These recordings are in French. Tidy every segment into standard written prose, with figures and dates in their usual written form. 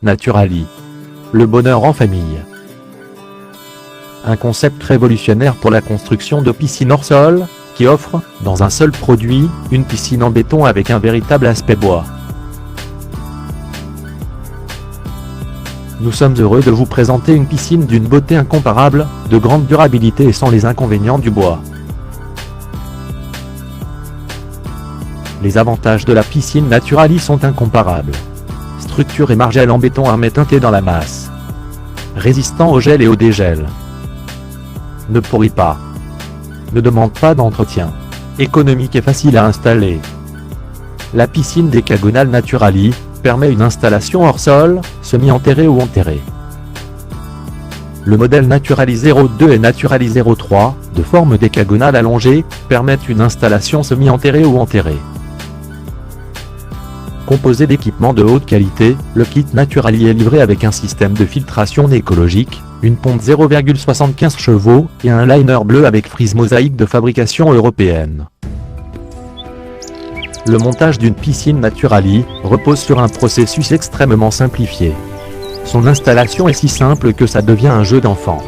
Naturali. Le bonheur en famille. Un concept révolutionnaire pour la construction de piscines hors sol, qui offre, dans un seul produit, une piscine en béton avec un véritable aspect bois. Nous sommes heureux de vous présenter une piscine d'une beauté incomparable, de grande durabilité et sans les inconvénients du bois. Les avantages de la piscine Naturali sont incomparables. Structure et margelle en béton armé teinté dans la masse. Résistant au gel et au dégel. Ne pourrit pas. Ne demande pas d'entretien. Économique et facile à installer. La piscine décagonale Naturali permet une installation hors sol, semi-enterrée ou enterrée. Le modèle Naturali 02 et Naturali 03, de forme décagonale allongée, permettent une installation semi-enterrée ou enterrée. Composé d'équipements de haute qualité, le kit Naturali est livré avec un système de filtration écologique, une pompe 0,75 chevaux et un liner bleu avec frise mosaïque de fabrication européenne. Le montage d'une piscine Naturali repose sur un processus extrêmement simplifié. Son installation est si simple que ça devient un jeu d'enfant.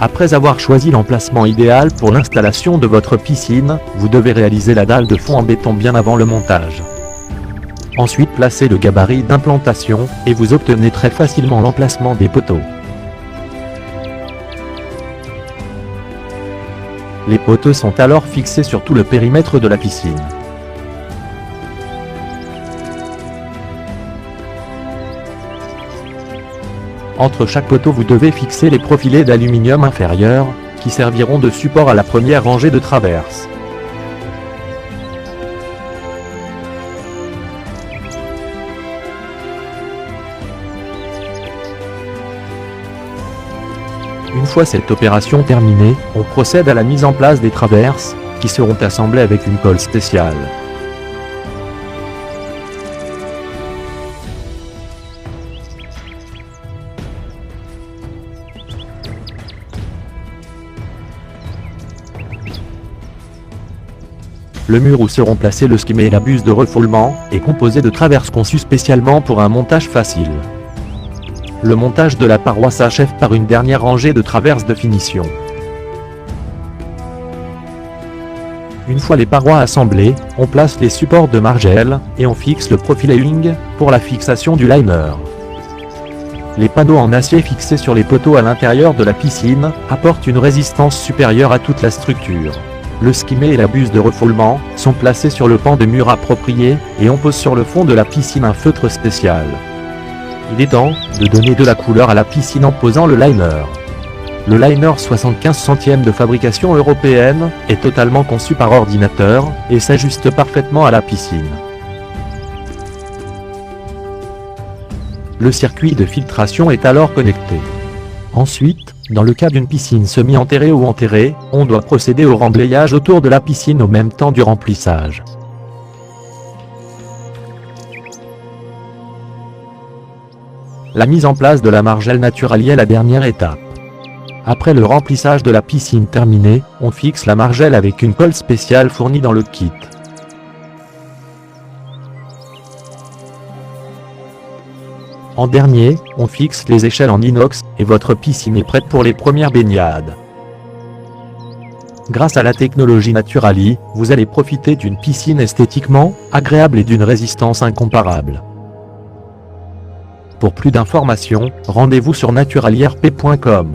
Après avoir choisi l'emplacement idéal pour l'installation de votre piscine, vous devez réaliser la dalle de fond en béton bien avant le montage. Ensuite placez le gabarit d'implantation, et vous obtenez très facilement l'emplacement des poteaux. Les poteaux sont alors fixés sur tout le périmètre de la piscine. Entre chaque poteau vous devez fixer les profilés d'aluminium inférieurs, qui serviront de support à la première rangée de traverses. Une fois cette opération terminée, on procède à la mise en place des traverses, qui seront assemblées avec une colle spéciale. Le mur où seront placés le skimet et la buse de refoulement est composé de traverses conçues spécialement pour un montage facile. Le montage de la paroi s'achève par une dernière rangée de traverses de finition. Une fois les parois assemblées, on place les supports de margelle, et on fixe le profiling pour la fixation du liner. Les panneaux en acier fixés sur les poteaux à l'intérieur de la piscine apportent une résistance supérieure à toute la structure. Le skimet et la buse de refoulement sont placés sur le pan de mur approprié, et on pose sur le fond de la piscine un feutre spécial. Il est temps de donner de la couleur à la piscine en posant le liner. Le liner 75 centièmes de fabrication européenne est totalement conçu par ordinateur et s'ajuste parfaitement à la piscine. Le circuit de filtration est alors connecté. Ensuite, dans le cas d'une piscine semi-enterrée ou enterrée, on doit procéder au remblayage autour de la piscine au même temps du remplissage. La mise en place de la margelle Naturali est la dernière étape. Après le remplissage de la piscine terminé, on fixe la margelle avec une colle spéciale fournie dans le kit. En dernier, on fixe les échelles en inox, et votre piscine est prête pour les premières baignades. Grâce à la technologie Naturali, vous allez profiter d'une piscine esthétiquement agréable et d'une résistance incomparable. Pour plus d'informations, rendez-vous sur naturalirp.com.